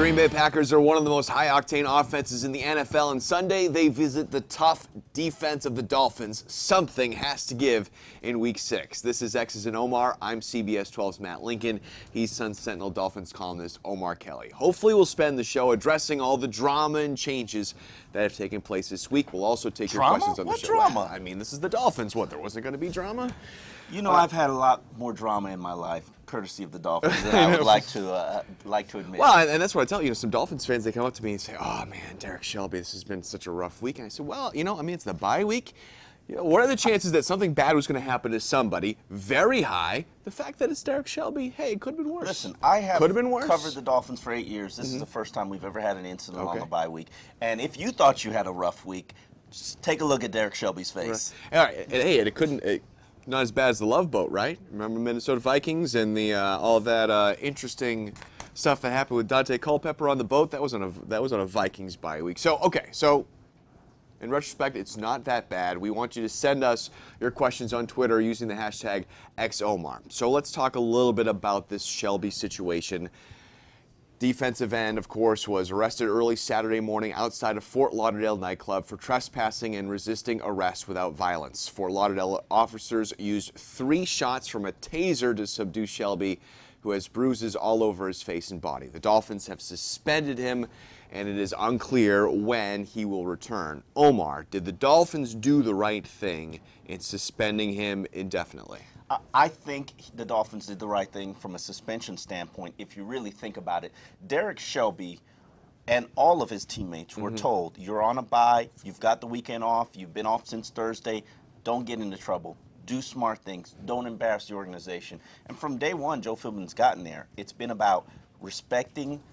Green Bay Packers are one of the most high-octane offenses in the NFL, and Sunday they visit the tough defense of the Dolphins. Something has to give in Week 6. This is X's and Omar. I'm CBS 12's Matt Lincoln. He's Sentinel Dolphins columnist Omar Kelly. Hopefully we'll spend the show addressing all the drama and changes that have taken place this week. We'll also take your questions on the show. What drama? Well, I mean, this is the Dolphins. What, there wasn't going to be drama? You know, I've had a lot more drama in my life, courtesy of the Dolphins, than I would like to admit. Well, and that's what I tell you. Some Dolphins fans, they come up to me and say, "Oh man, Derrick Shelby, this has been such a rough week." And I said, "Well, I mean, it's the bye week. What are the chances that something bad was going to happen to somebody? Very high. The fact that it's Derrick Shelby, hey, it could have been worse. Listen, I have could have been worse. Covered the Dolphins for 8 years. This is the first time we've ever had an incident on the bye week. And if you thought you had a rough week, just take a look at Derrick Shelby's face. Right. All right, and hey, it couldn't. Not as bad as the Love Boat, right? Remember Minnesota Vikings and the all that interesting stuff that happened with Dante Culpepper on the boat? That was on a Vikings bye week. So in retrospect, it's not that bad. We want you to send us your questions on Twitter using the hashtag XOMAR. So let's talk a little bit about this Shelby situation. Defensive end, of course, was arrested early Saturday morning outside a Fort Lauderdale nightclub for trespassing and resisting arrest without violence. Fort Lauderdale officers used 3 shots from a taser to subdue Shelby, who has bruises all over his face and body. The Dolphins have suspended him, and it is unclear when he will return. Omar, did the Dolphins do the right thing in suspending him indefinitely? I think the Dolphins did the right thing from a suspension standpoint, if you really think about it. Derrick Shelby and all of his teammates were told, you're on a bye, you've got the weekend off, you've been off since Thursday, don't get into trouble. Do smart things. Don't embarrass the organization. And from day one, Joe Philbin's gotten there. It's been about respecting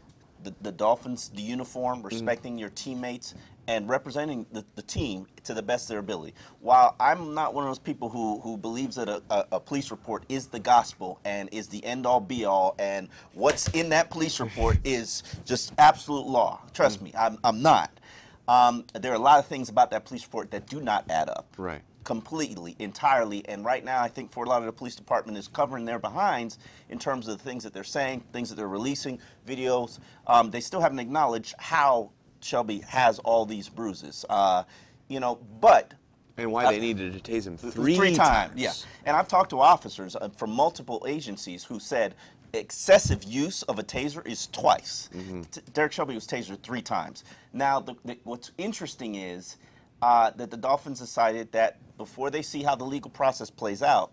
the Dolphins, the uniform, respecting your teammates, and representing the team to the best of their ability. While I'm not one of those people who believes that a police report is the gospel and is the end-all, be-all, and what's in that police report is just absolute law. Trust me, I'm not. There are a lot of things about that police report that do not add up. Right. Completely, entirely, and right now I think Fort Lauderdale Police Department is covering their behinds in terms of the things that they're saying, things that they're releasing, videos. They still haven't acknowledged how Shelby has all these bruises, but... And why they needed to tase him three times. Yeah, and I've talked to officers from multiple agencies who said excessive use of a taser is twice. Derrick Shelby was tasered 3 times. Now, what's interesting is that the Dolphins decided that before they see how the legal process plays out,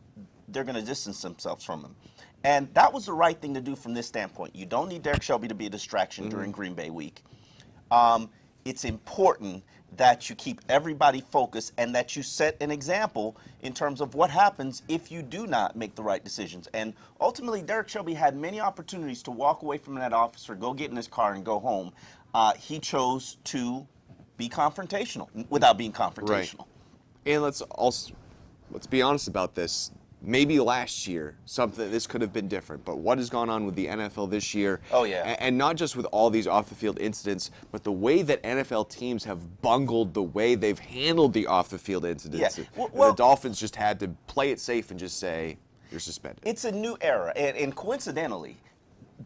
they're going to distance themselves from him. And that was the right thing to do from this standpoint. You don't need Derrick Shelby to be a distraction during Green Bay week. It's important that you keep everybody focused and that you set an example in terms of what happens if you do not make the right decisions. And ultimately, Derrick Shelby had many opportunities to walk away from that officer, go get in his car, and go home. He chose to be confrontational without being confrontational. Right. And let's be honest about this. Maybe last year, this could have been different, but what has gone on with the NFL this year? Oh, yeah. And not just with all these off-the-field incidents, but the way that NFL teams have bungled the way they've handled the off-the-field incidents. Yeah. Well, the Dolphins just had to play it safe and just say, you're suspended. It's a new era, and coincidentally,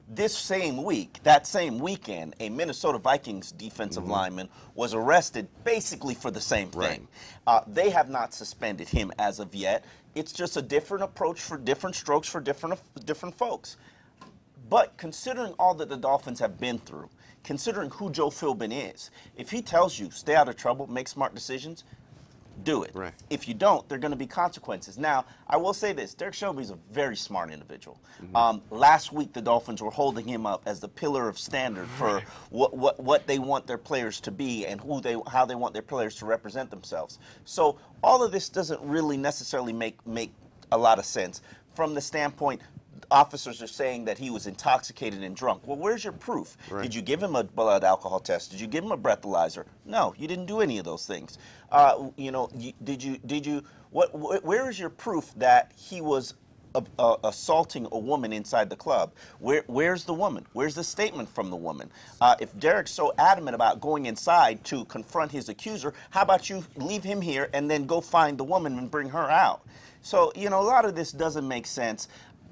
this same week, that same weekend, a Minnesota Vikings defensive lineman was arrested basically for the same thing. Right. They have not suspended him as of yet. It's just a different approach for different strokes for different folks. But considering all that the Dolphins have been through, considering who Joe Philbin is, if he tells you stay out of trouble, make smart decisions, do it. Right. If you don't, there are going to be consequences. Now, I will say this. Derrick Shelby is a very smart individual. Last week, the Dolphins were holding him up as the pillar of standard for what they want their players to be and how they want their players to represent themselves. So all of this doesn't really necessarily make a lot of sense from the standpoint officers are saying that he was intoxicated and drunk. Well, where's your proof? Right. Did you give him a blood alcohol test? Did you give him a breathalyzer? No, you didn't do any of those things. Where is your proof that he was assaulting a woman inside the club? Where's the woman? Where's the statement from the woman? If Derrick's so adamant about going inside to confront his accuser, how about you leave him here and then go find the woman and bring her out? So, a lot of this doesn't make sense.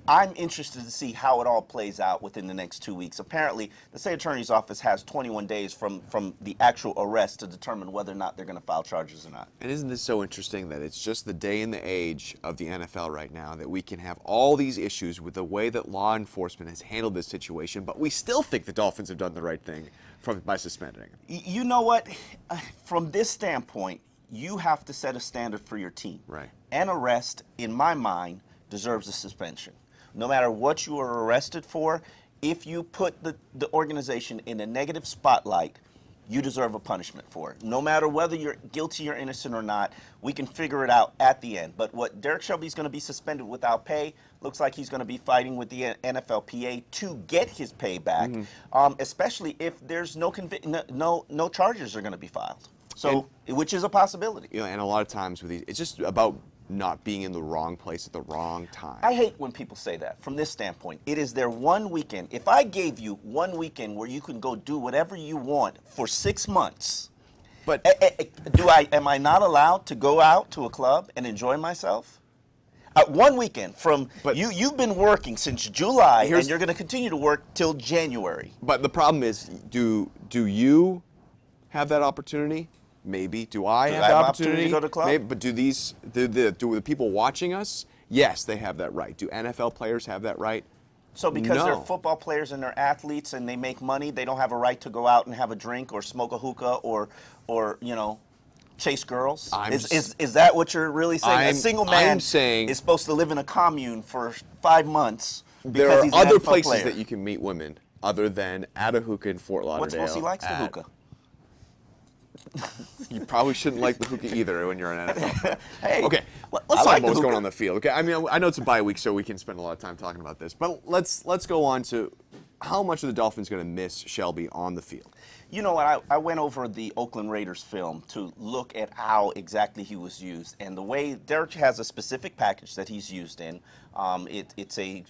I'm interested to see how it all plays out within the next 2 weeks. Apparently, the state attorney's office has 21 days from the actual arrest to determine whether or not they're going to file charges or not. And isn't this so interesting that it's just the day and the age of the NFL right now that we can have all these issues with the way that law enforcement has handled this situation, but we still think the Dolphins have done the right thing by suspending him? You know what? From this standpoint, you have to set a standard for your team. Right. An arrest, in my mind, deserves a suspension. No matter what you are arrested for, if you put the organization in a negative spotlight, you deserve a punishment for it. No matter whether you're guilty or innocent or not, we can figure it out at the end. But what Derrick Shelby is going to be suspended without pay, looks like he's going to be fighting with the NFLPA to get his pay back, especially if there's no charges are going to be filed. So, which is a possibility. You know, and a lot of times with these, it's just about not being in the wrong place at the wrong time. I hate when people say that from this standpoint. It is their one weekend. If I gave you one weekend where you can go do whatever you want for 6 months, but am I not allowed to go out to a club and enjoy myself? One weekend you've been working since July and you're going to continue to work till January. But the problem is, do you have that opportunity? Maybe. Do I have the opportunity to go to club? Maybe, but do the people watching us? Yes, they have that right. Do NFL players have that right? So because No. they're football players and they're athletes and they make money, they don't have a right to go out and have a drink or smoke a hookah or you know, chase girls? Is that what you're really saying? A single man is supposed to live in a commune for 5 months because there are he's an other NFL places player. that you can meet women other than at a hookah in Fort Lauderdale. What's most he likes? The hookah. You probably shouldn't like the hookah either when you're an NFL. Hey, okay, let's talk about what's going on the field. Okay, I mean, I know it's a bye week, so we can spend a lot of time talking about this. But let's go on to how much are the Dolphins going to miss Shelby on the field? You know what? I went over the Oakland Raiders film to look at how exactly he was used, and the way Derrick has a specific package that he's used in. It's a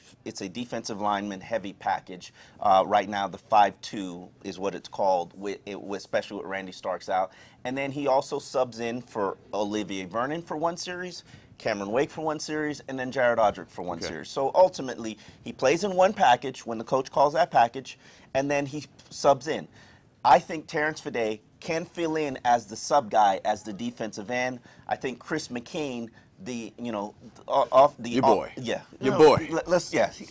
defensive lineman heavy package. Right now, the 5-2 is what it's called, especially with Randy Starks out. And then he also subs in for Olivier Vernon for one series, Cameron Wake for one series, and then Jared Odrick for one series. So ultimately, he plays in one package when the coach calls that package, and then he subs in. I think Terrence Fede can fill in as the sub guy, as the defensive end. I think Chris McCain, your boy.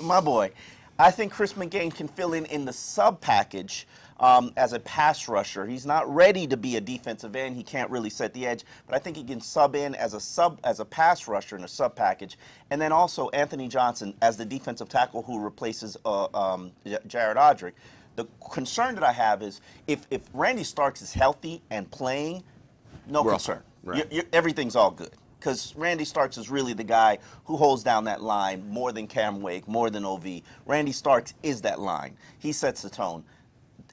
My boy. I think Chris McCain can fill in the sub package as a pass rusher. He's not ready to be a defensive end. He can't really set the edge, but I think he can sub in as a pass rusher in a sub package. And then also Anthony Johnson as the defensive tackle who replaces Jared Odrick. The concern that I have is if Randy Starks is healthy and playing, no concern. Right. Everything's all good. Because Randy Starks is really the guy who holds down that line more than Cam Wake, more than OV. Randy Starks is that line. He sets the tone.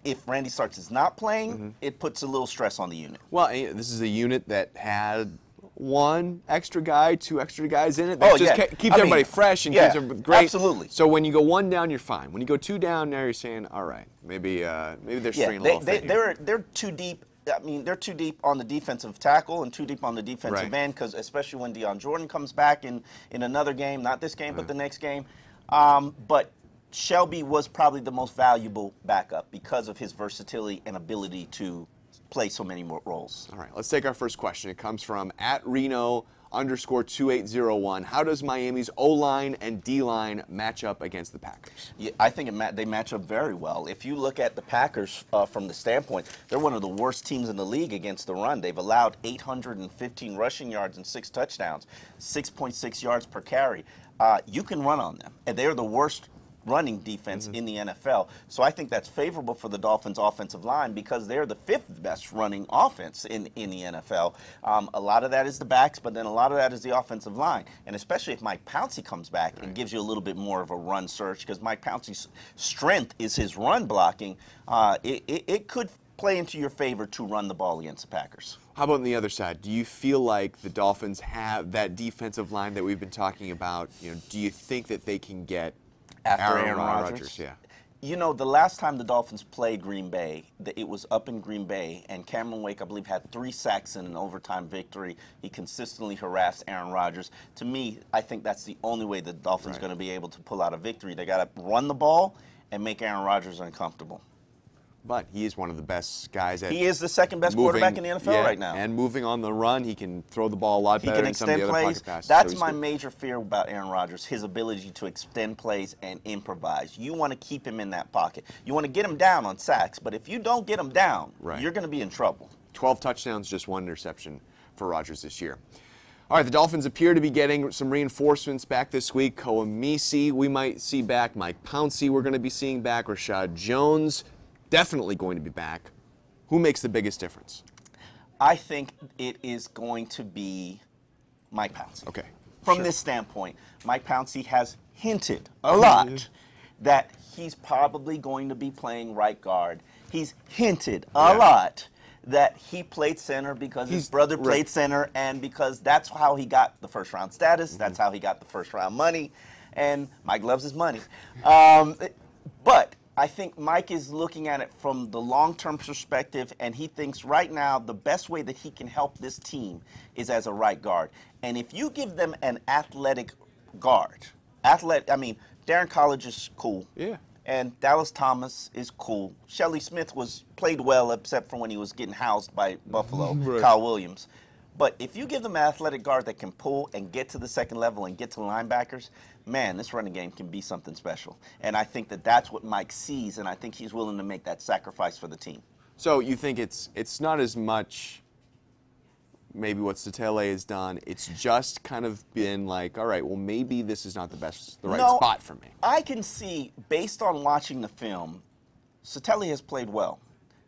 If Randy Starks is not playing, it puts a little stress on the unit. Well, this is a unit that had one extra guy, two extra guys in it. That keeps everybody fresh and keeps everybody great. Absolutely. So when you go one down, you're fine. When you go two down, now you're saying, all right, maybe they're stringing a little fit here. They're too deep. I mean, they're too deep on the defensive tackle and too deep on the defensive end, because especially when Deion Jordan comes back in another game, not this game, but the next game. But Shelby was probably the most valuable backup because of his versatility and ability to play so many more roles. All right, let's take our first question. It comes from @Reno_2801. How does Miami's O-line and D-line match up against the Packers? Yeah, I think they match up very well. If you look at the Packers from the standpoint, they're one of the worst teams in the league against the run. They've allowed 815 rushing yards and 6 touchdowns, 6.6 yards per carry. You can run on them, and they're the worst running defense in the NFL. So I think that's favorable for the Dolphins' offensive line because they're the 5th best running offense in the NFL. A lot of that is the backs, but then a lot of that is the offensive line. And especially if Mike Pouncey comes back and gives you a little bit more of a run surge, because Mike Pouncey's strength is his run blocking, it could play into your favor to run the ball against the Packers. How about on the other side? Do you feel like the Dolphins have that defensive line that we've been talking about? Do you think that they can get After Aaron Rodgers? Yeah. You know, the last time the Dolphins played Green Bay, it was up in Green Bay, and Cameron Wake, I believe, had 3 sacks in an overtime victory. He consistently harassed Aaron Rodgers. To me, I think that's the only way the Dolphins are going to be able to pull out a victory. They got to run the ball and make Aaron Rodgers uncomfortable. But he is one of the best guys at He is the second best quarterback in the NFL right now. And moving on the run, he can throw the ball a lot better than some of the other pocket passes. That's my major fear about Aaron Rodgers, his ability to extend plays and improvise. You want to keep him in that pocket. You want to get him down on sacks, but if you don't get him down, you're going to be in trouble. 12 touchdowns, just 1 interception for Rodgers this year. All right, the Dolphins appear to be getting some reinforcements back this week. Koemisi we might see back. Mike Pouncey we're going to be seeing back. Rashad Jones definitely going to be back. Who makes the biggest difference? I think it is going to be Mike Pouncey. Okay. From this standpoint, Mike Pouncey has hinted a lot that he's probably going to be playing right guard. He's hinted a lot that he played center because his brother played center, and because that's how he got the first-round status. That's how he got the first-round money, and Mike loves his money. But I think Mike is looking at it from the long-term perspective, and he thinks right now the best way that he can help this team is as a right guard. And if you give them an athletic guard, I mean, Darren College is cool. Yeah. And Dallas Thomas is cool. Shelley Smith played well, except for when he was getting housed by Buffalo, Kyle Williams. But if you give them an athletic guard that can pull and get to the second level and get to linebackers, man, this running game can be something special. And I think that that's what Mike sees, and I think he's willing to make that sacrifice for the team. So you think it's not as much maybe what Satele has done. It's just kind of been like, all right, well, maybe this is not the right spot for me. I can see, based on watching the film, Satele has played well.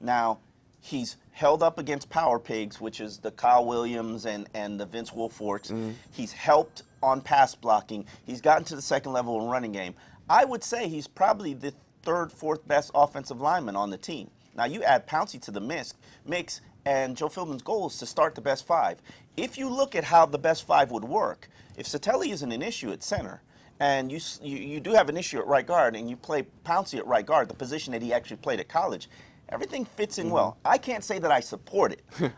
Now, he's held up against power pigs, which is the Kyle Williams and the Vince Wilforks. He's helped on pass blocking. He's gotten to the second level in running game. I would say he's probably the 3rd, 4th best offensive lineman on the team. Now, you add Pouncey to the mix, and Joe Philbin's goal is to start the best 5. If you look at how the best 5 would work, if Satele isn't an issue at center, and you do have an issue at right guard, and you play Pouncey at right guard, the position that he actually played at college, everything fits in well. I can't say that I support it.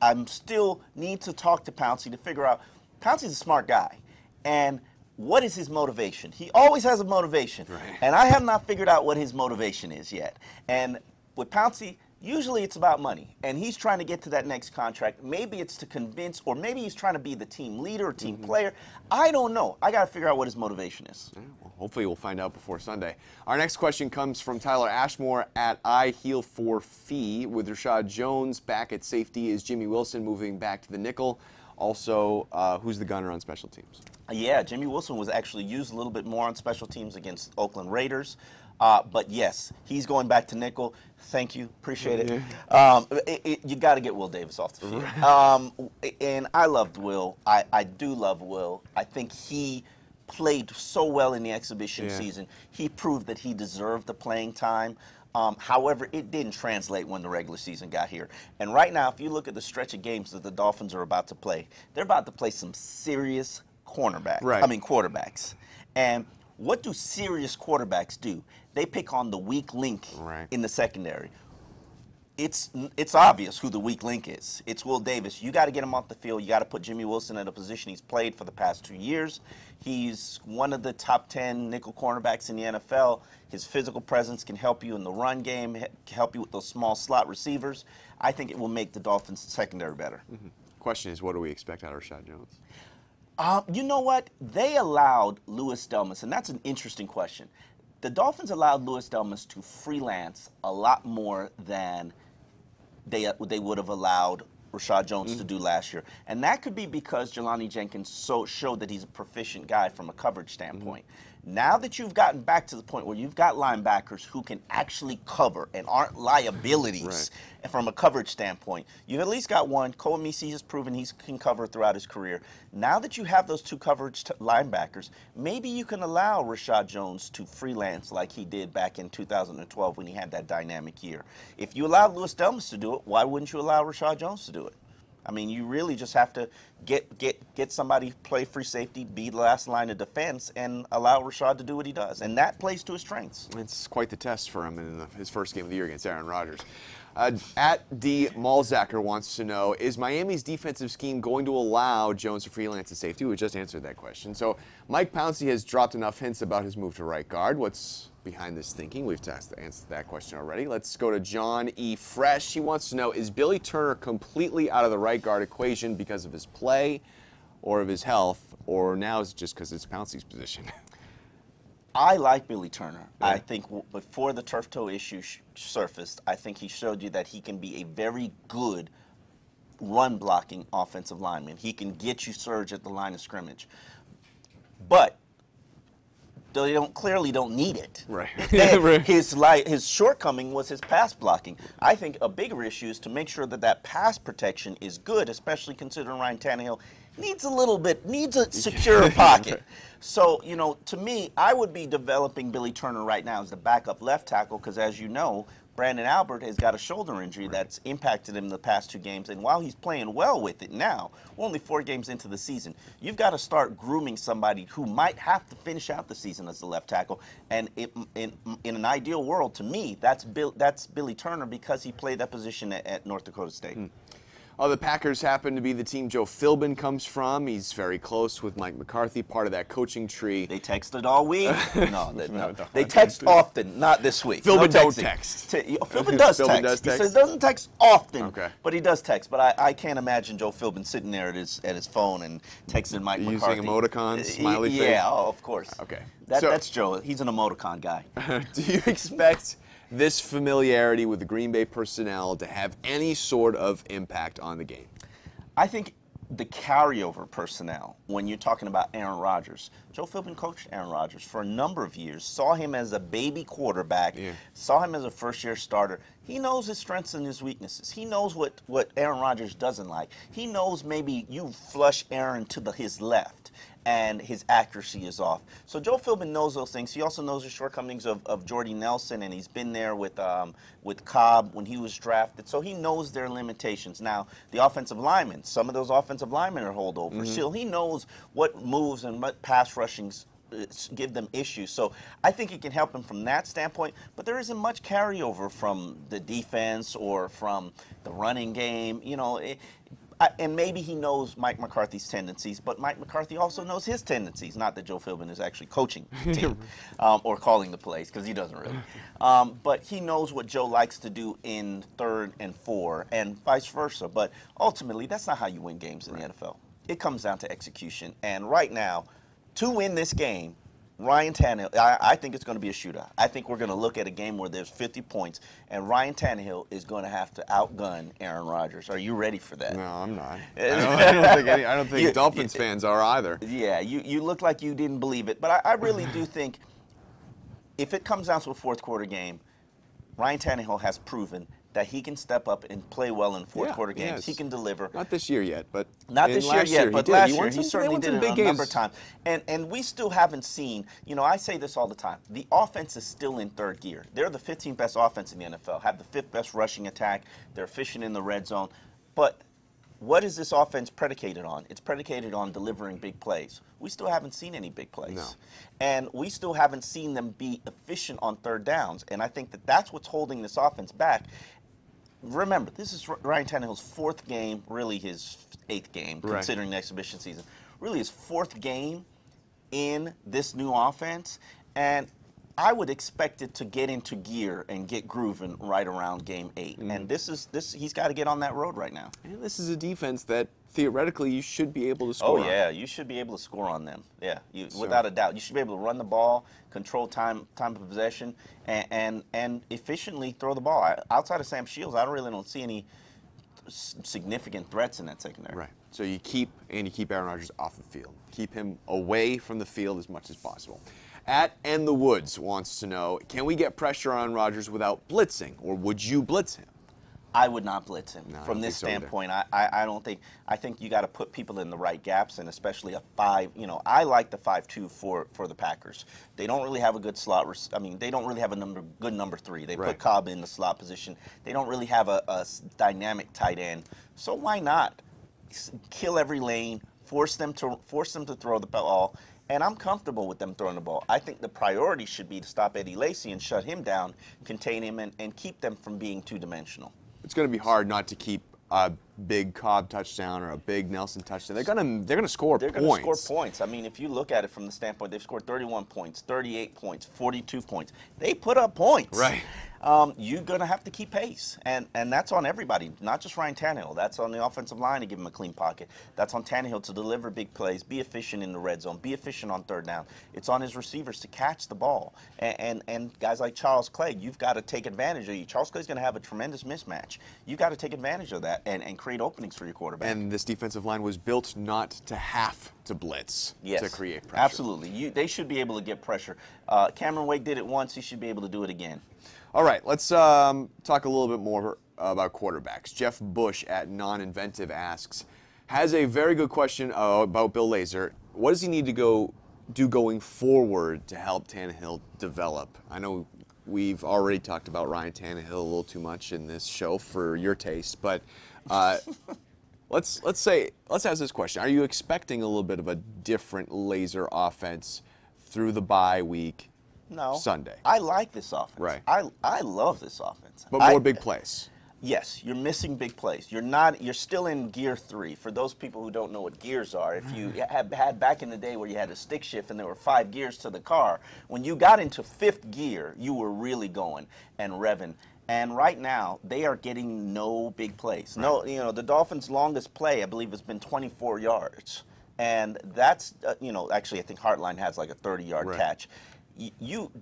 I'm still need to talk to Pouncey to figure out, Pouncey's a smart guy, and what is his motivation? He always has a motivation, and I have not figured out what his motivation is yet. And with Pouncey, usually it's about money, and he's trying to get to that next contract. Maybe it's to convince, or maybe he's trying to be the team leader or team player. I don't know. I got to figure out what his motivation is. Yeah, well, hopefully we'll find out before Sunday. Our next question comes from Tyler Ashmore at I Heal for Fee. With Rashad Jones back at safety, is Jimmy Wilson moving back to the nickel? Also, who's the gunner on special teams? Yeah, Jimmy Wilson was actually used a little bit more on special teams against Oakland Raiders. But yes, he's going back to nickel. Thank you, appreciate it. You got to get Will Davis off the field. And I loved Will. I do love Will. I think he played so well in the exhibition season. He proved that he deserved the playing time. However, it didn't translate when the regular season got here. And right now, if you look at the stretch of games that the Dolphins are about to play, they're about to play some serious quarterbacks. And what do serious quarterbacks do? They pick on the weak link in the secondary. It's obvious who the weak link is. It's Will Davis. You got to get him off the field. You got to put Jimmy Wilson in a position he's played for the past 2 years. He's one of the top 10 nickel cornerbacks in the NFL. His physical presence can help you in the run game, help you with those small slot receivers. I think it will make the Dolphins secondary better. Question is, what do we expect out of Rashad Jones? You know what? They allowed Louis Delmas, and that's an interesting question. The Dolphins allowed Louis Delmas to freelance a lot more than they would have allowed Rashad Jones to do last year. And that could be because Jelani Jenkins showed that he's a proficient guy from a coverage standpoint. Now that you've gotten back to the point where you've got linebackers who can actually cover and aren't liabilities from a coverage standpoint, you've at least got one. Koemisi has proven he can cover throughout his career. Now that you have those 2 coverage linebackers, maybe you can allow Rashad Jones to freelance like he did back in 2012 when he had that dynamic year. If you allowed Louis Delmas to do it, why wouldn't you allow Rashad Jones to do it? I mean, you really just have to get somebody play free safety, be the last line of defense, and allow Rashad to do what he does. And that plays to his strengths. It's quite the test for him in his first game of the year against Aaron Rodgers. At D. Malzacker wants to know, is Miami's defensive scheme going to allow Jones to freelance at safety? We just answered that question. So Mike Pouncey has dropped enough hints about his move to right guard. What's behind this thinking? We've answered that question already. Let's go to John E. Fresh. He wants to know, is Billy Turner completely out of the right guard equation because of his play or of his health, or now is it just because it's Pouncey's position? I like Billy Turner. Yeah. I think before the turf toe issue surfaced, I think he showed you that he can be a very good run-blocking offensive lineman. He can get you surge at the line of scrimmage. But they clearly don't need it. Right. His shortcoming was his pass blocking. I think a bigger issue is to make sure that pass protection is good, especially considering Ryan Tannehill needs a secure pocket. So, you know, to me, I would be developing Billy Turner right now as the backup left tackle because, as you know, Brandon Albert has got a shoulder injury that's impacted him the past 2 games. And while he's playing well with it now, we're only 4 games into the season. You've got to start grooming somebody who might have to finish out the season as the left tackle. And in an ideal world, to me, that's Billy Turner because he played that position at North Dakota State. The Packers happen to be the team Joe Philbin comes from. He's very close with Mike McCarthy, part of that coaching tree. They texted all week? No. They text often, not this week. Philbin don't text. Philbin does text. Philbin does text? He says doesn't text often, okay, but he does text. But I can't imagine Joe Philbin sitting there at his phone and texting Mike McCarthy. Using emoticons, smiley face? Yeah, of course. Okay. That's Joe. He's an emoticon guy. Do you expect this familiarity with the Green Bay personnel to have any sort of impact on the game? I think the carryover personnel, when you're talking about Aaron Rodgers, Joe Philbin coached Aaron Rodgers for a number of years, saw him as a baby quarterback, saw him as a first-year starter. He knows his strengths and his weaknesses. He knows what Aaron Rodgers doesn't like. He knows maybe you flush Aaron to his left and his accuracy is off. So Joe Philbin knows those things. He also knows the shortcomings of Jordy Nelson, and he's been there with Cobb when he was drafted. So he knows their limitations. Now, the offensive linemen, some of those offensive linemen are holdovers. So he knows what moves and what pass rushings give them issues. So I think it can help him from that standpoint, but there isn't much carryover from the defense or from the running game. You know, and maybe he knows Mike McCarthy's tendencies, but Mike McCarthy also knows his tendencies. Not that Joe Philbin is actually coaching the team or calling the plays, because he doesn't really. But he knows what Joe likes to do in 3rd and 4, and vice versa. But ultimately, that's not how you win games in the NFL. It comes down to execution. And right now, to win this game, Ryan Tannehill, I think it's going to be a shootout. I think we're going to look at a game where there's 50 points, and Ryan Tannehill is going to have to outgun Aaron Rodgers. Are you ready for that? No, I'm not. I don't think Dolphins fans are either. Yeah, you look like you didn't believe it, but I really do think if it comes down to a 4th quarter game, Ryan Tannehill has proven that he can step up and play well in 4th quarter games. He can deliver. Not this year yet, but not this year yet, but last year he certainly did it a number of times. times. And we still haven't seen, you know, I say this all the time, the offense is still in 3rd gear. They're the 15th best offense in the NFL, have the 5th best rushing attack, they're efficient in the red zone. But what is this offense predicated on? It's predicated on delivering big plays. We still haven't seen any big plays. No. And we still haven't seen them be efficient on 3rd downs. And I think that's what's holding this offense back. Remember, this is Ryan Tannehill's 4th game, really his 8th game, considering the exhibition season. Really his 4th game in this new offense. And I would expect it to get into gear and get grooving right around game 8. And he's got to get on that road right now. And this is a defense that theoretically you should be able to score. Oh yeah, you should be able to score on them. Yeah, without a doubt. You should be able to run the ball, control time of possession, and efficiently throw the ball. Outside of Sam Shields, I really don't see any significant threats in that secondary. Right. So you keep Aaron Rodgers off the field. Keep him away from the field as much as possible. At And the Woods wants to know, can we get pressure on Rodgers without blitzing, or would you blitz him? I would not blitz him. No, From this standpoint, I don't think. I think you got to put people in the right gaps, and especially a 5. You know, I like the 5-2 for the Packers. They don't really have a good slot. I mean, they don't really have a good number 3. They put Cobb in the slot position. They don't really have a dynamic tight end. So why not kill every lane, force them to throw the ball. And I'm comfortable with them throwing the ball. I think the priority should be to stop Eddie Lacy and shut him down, contain him, and keep them from being two-dimensional. It's going to be hard not to keep a big Cobb touchdown or a big Nelson touchdown. They're going to score They're points. going to score points. I mean, if you look at it from the standpoint, they've scored 31 points, 38 points, 42 points. They put up points. Right. You're going to have to keep pace, and that's on everybody, not just Ryan Tannehill. That's on the offensive line to give him a clean pocket. That's on Tannehill to deliver big plays, be efficient in the red zone, be efficient on third down. It's on his receivers to catch the ball, and guys like Charles Clay, you've got to take advantage of you. Charles Clay's going to have a tremendous mismatch. You've got to take advantage of that and create openings for your quarterback. And this defensive line was built not to have to blitz to create pressure. Absolutely. They should be able to get pressure. Cameron Wake did it once. He should be able to do it again. All right, let's talk a little bit more about quarterbacks. Jeff Bush at Non-Inventive asks, has a very good question about Bill Lazor. What does he need to do going forward to help Tannehill develop? I know we've already talked about Ryan Tannehill a little too much in this show for your taste, but let's ask this question. Are you expecting a little bit of a different Lazor offense through the bye week? No. Sunday. I like this offense. Right. I love this offense. But more big plays. Yes, you're missing big plays. You're still in gear 3. For those people who don't know what gears are, if you had back in the day where you had a stick shift and there were 5 gears to the car, when you got into 5th gear, you were really going and revving. And right now, they are getting no big plays. Right. No, the Dolphins' longest play, I believe, has been 24 yards. And that's, actually, I think Hartline has like a 30-yard catch.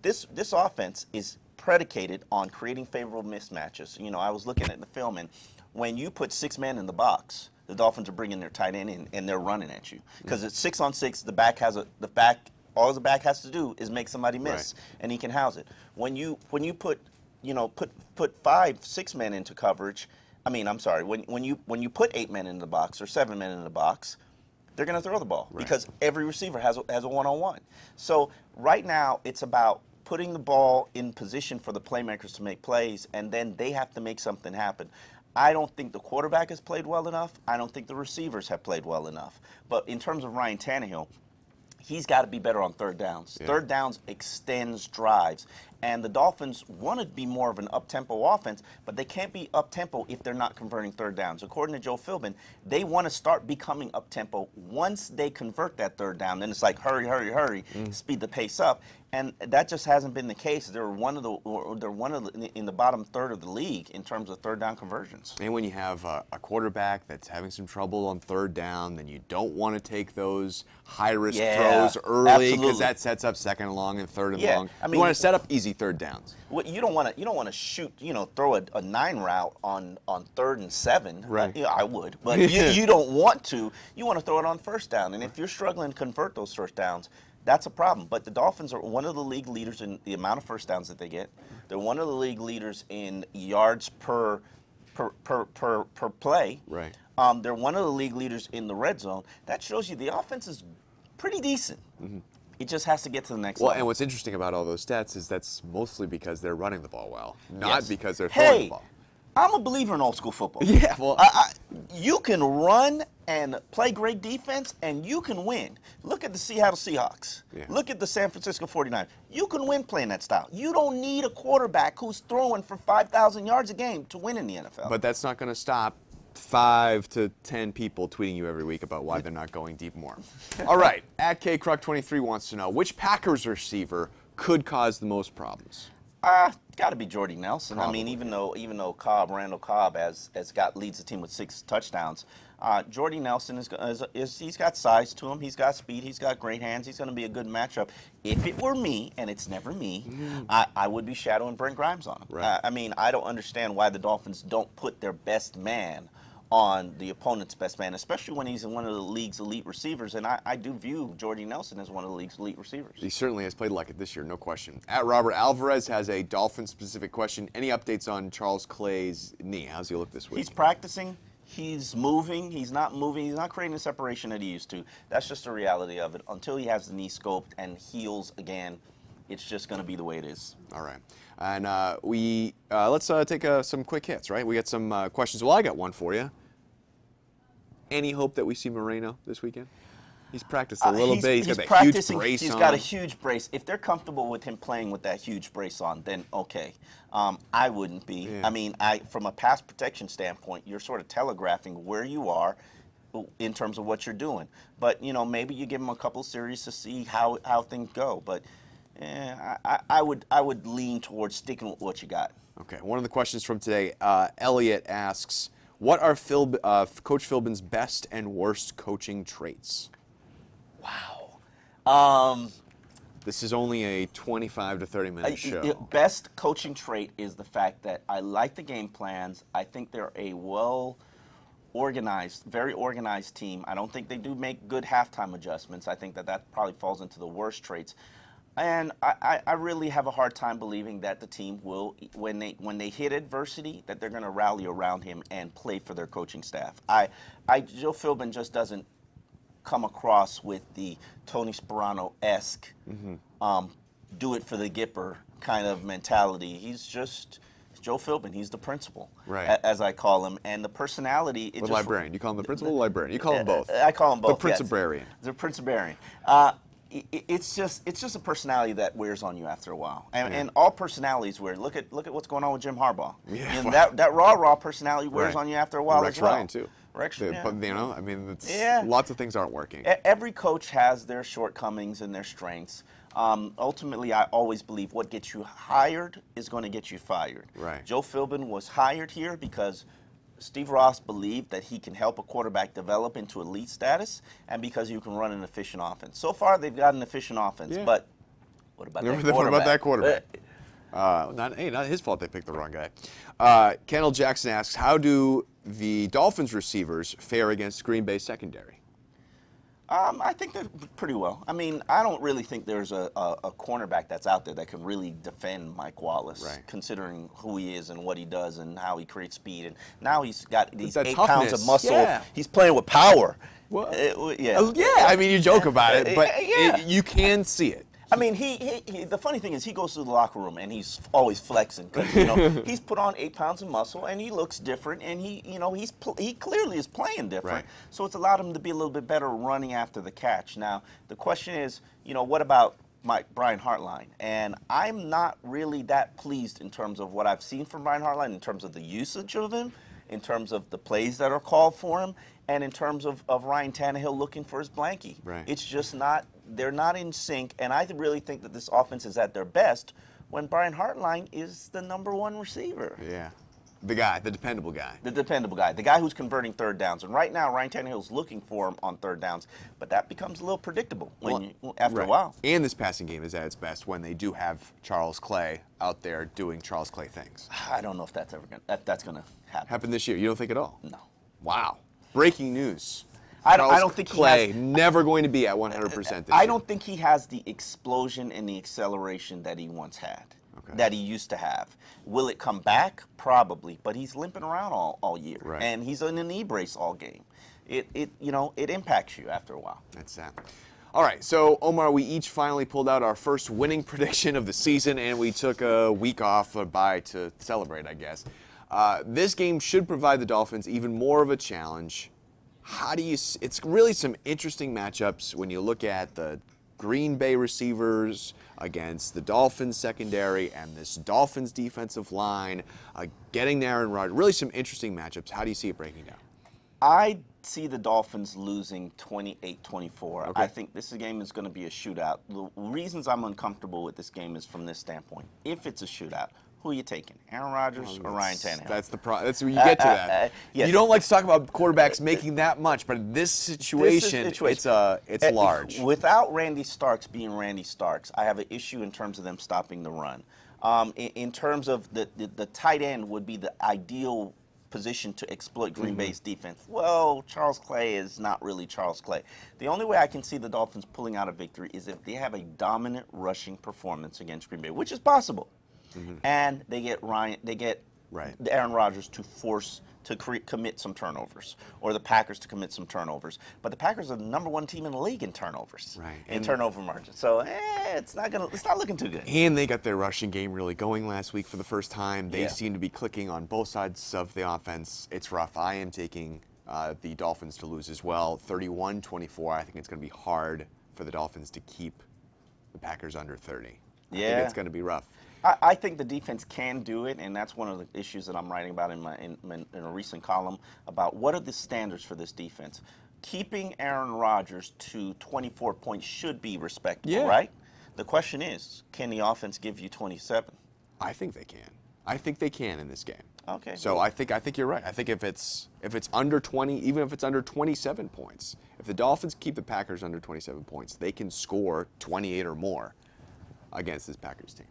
This offense is predicated on creating favorable mismatches. I was looking at the film, and when you put 6 men in the box, the Dolphins are bringing their tight end in, and they're running at you because it's 6-on-6. All the back has to do is make somebody miss, and he can house it. When you put 5-6 men into coverage, when you put 8 men in the box or 7 men in the box, they're going to throw the ball because every receiver has a one-on-one. So right now it's about putting the ball in position for the playmakers to make plays, and then they have to make something happen. I don't think the quarterback has played well enough. I don't think the receivers have played well enough. But in terms of Ryan Tannehill, he's got to be better on third downs. Yeah. Third downs extends drives. And the Dolphins want to be more of an up-tempo offense, but they can't be up-tempo if they're not converting third downs. According to Joe Philbin, they want to start becoming up-tempo. Once they convert that third down, then it's like hurry, hurry, hurry, speed the pace up. And that just hasn't been the case. They're in the bottom third of the league in terms of third down conversions. And when you have a quarterback that's having some trouble on third down, then you don't want to take those high-risk throws early because that sets up second and long and third and long. You want to set up easy third downs. Well, you don't want to shoot, throw a 9 route on 3rd and 7. Right. I would, but you don't want to. You want to throw it on first down. And if you're struggling to convert those first downs, that's a problem. But the Dolphins are one of the league leaders in the amount of first downs that they get. They're one of the league leaders in yards per play. Right. They're one of the league leaders in the red zone. That shows you the offense is pretty decent. It just has to get to the next level. And what's interesting about all those stats is that's mostly because they're running the ball well, not because they're throwing the ball. I'm a believer in old school football. Yeah, well, you can run and play great defense, and you can win. Look at the Seattle Seahawks. Yeah. Look at the San Francisco 49ers. You can win playing that style. You don't need a quarterback who's throwing for 5,000 yards a game to win in the NFL. But that's not going to stop 5 to 10 people tweeting you every week about why they're not going deep more. All right, at KCruck23 wants to know, which Packers receiver could cause the most problems? Got to be Jordy Nelson. Probably. I mean, even though Randall Cobb leads the team with 6 touchdowns, Jordy Nelson he's got size to him. He's got speed. He's got great hands. He's going to be a good matchup. If it were me, and it's never me, I would be shadowing Brent Grimes on him. Right. I don't understand why the Dolphins don't put their best man on the opponent's best man, especially when he's one of the league's elite receivers. And I do view Jordy Nelson as one of the league's elite receivers. He certainly has played like it this year, no question. At Robert Alvarez has a Dolphin-specific question. Any updates on Charles Clay's knee? How's he look this week? He's practicing. He's moving. He's not moving. He's not creating the separation that he used to. That's just the reality of it. Until he has the knee scoped and heals again, it's just going to be the way it is. All right. And let's take some quick hits, right? We got some questions. Well, I got one for you. Any hope that we see Moreno this weekend? He's practiced a little bit. He's got that huge brace on. He's got a huge brace. If they're comfortable with him playing with that huge brace on, then okay. I wouldn't be. Yeah. I mean, from a pass protection standpoint, you're sort of telegraphing where you are in terms of what you're doing. But, you know, maybe you give him a couple series to see how things go. But I would lean towards sticking with what you got. Okay. One of the questions from today, Elliot asks, what are Coach Philbin's best and worst coaching traits? Wow. This is only a 25 to 30-minute show. Best coaching trait is the fact that I like the game plans. I think they're a well-organized, very organized team. I don't think they do make good halftime adjustments. I think that probably falls into the worst traits. And I really have a hard time believing that the team will, when they hit adversity, that they're going to rally around him and play for their coaching staff. Joe Philbin just doesn't come across with the Tony Sperano-esque do it for the Gipper kind of mentality. He's just Joe Philbin. He's the principal, right, as I call him. And the personality. The librarian. You call him the principal or librarian? You call him both. I call him both. The principarian. Yes. The principarian. It's just a personality that wears on you after a while, and all personalities wear. Look at what's going on with Jim Harbaugh. Yeah, and that raw personality wears on you after a while Rex as well. Ryan too. Rex, But you know, I mean, lots of things aren't working. Every coach has their shortcomings and their strengths. Ultimately, I always believe what gets you hired is going to get you fired. Right. Joe Philbin was hired here because Steve Ross believed that he can help a quarterback develop into elite status, and because you can run an efficient offense. So far, they've got an efficient offense, but what about that quarterback? What about that quarterback? Not his fault they picked the wrong guy. Kendall Jackson asks, how do the Dolphins receivers fare against Green Bay secondary? I think they're pretty well. I mean, I don't really think there's a cornerback that's out there that can really defend Mike Wallace, considering who he is and what he does and how he creates speed. And now he's got these 8 pounds of muscle. Yeah. He's playing with power. Well, I mean, you joke about it, but you can see it. I mean, the funny thing is he goes to the locker room and he's always flexing because, you know, he's put on 8 pounds of muscle and he looks different, and he clearly is playing different. Right. So it's allowed him to be a little bit better running after the catch. Now, the question is, you know, what about Brian Hartline? And I'm not really that pleased in terms of what I've seen from Brian Hartline, in terms of the usage of him, in terms of the plays that are called for him, and in terms of Ryan Tannehill looking for his blankie. Right. It's just not, they're not in sync, and I really think that this offense is at their best when Brian Hartline is the #1 receiver. Yeah. The guy, the dependable guy. The dependable guy, the guy who's converting third downs. And right now, Ryan Tannehill's looking for him on third downs, but that becomes a little predictable after a while. And this passing game is at its best when they do have Charles Clay out there doing Charles Clay things. I don't know if that's ever that's going to happen. Happen this year? You don't think at all? No. Wow. Breaking news. I don't think Clay never going to be at 100% this year. I don't think he has the explosion and the acceleration that he once had, that he used to have. Will it come back? Probably, but he's limping around all year, and he's in a knee brace all game. It impacts you after a while. That's sad. All right, so Omar, we each finally pulled out our first winning prediction of the season, and we took a week off, a bye to celebrate, I guess. This game should provide the Dolphins even more of a challenge. How do you? It's really some interesting matchups when you look at the Green Bay receivers against the Dolphins secondary and this Dolphins defensive line, getting to Aaron Rodgers. Really some interesting matchups. How do you see it breaking down? I see the Dolphins losing 28-24. Okay. I think this game is going to be a shootout. The reasons I'm uncomfortable with this game is from this standpoint. If it's a shootout, who are you taking, Aaron Rodgers or Ryan Tannehill? That's where you get to that. Yes. You don't like to talk about quarterbacks making that much, but in this situation, it's large. Without Randy Starks being Randy Starks, I have an issue in terms of them stopping the run. In terms of the tight end would be the ideal position to exploit Green Bay's defense. Well, Charles Clay is not really Charles Clay. The only way I can see the Dolphins pulling out a victory is if they have a dominant rushing performance against Green Bay, which is possible. And they get Aaron Rodgers to commit some turnovers, or the Packers to commit some turnovers. But the Packers are the #1 team in the league in turnovers, in turnover margin. So it's not looking too good. And they got their rushing game really going last week for the first time. They seem to be clicking on both sides of the offense. It's rough. I am taking the Dolphins to lose as well. 31-24. I think it's going to be hard for the Dolphins to keep the Packers under 30. I think it's going to be rough. I think the defense can do it, and that's one of the issues that I'm writing about in a recent column about what are the standards for this defense. Keeping Aaron Rodgers to 24 points should be respectable, right? The question is, can the offense give you 27? I think they can. I think they can in this game. Okay. So I think you're right. I think if it's under 20, even if it's under 27 points, if the Dolphins keep the Packers under 27 points, they can score 28 or more against this Packers team.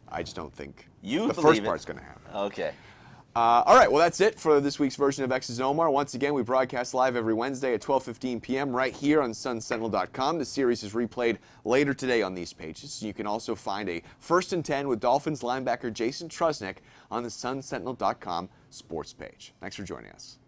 I just don't think the first part's going to happen. Okay. All right, well, that's it for this week's version of X's and Omar. Once again, we broadcast live every Wednesday at 12:15 p.m. right here on SunSentinel.com. The series is replayed later today on these pages. You can also find a First and 10 with Dolphins linebacker Jason Trusnick on the SunSentinel.com sports page. Thanks for joining us.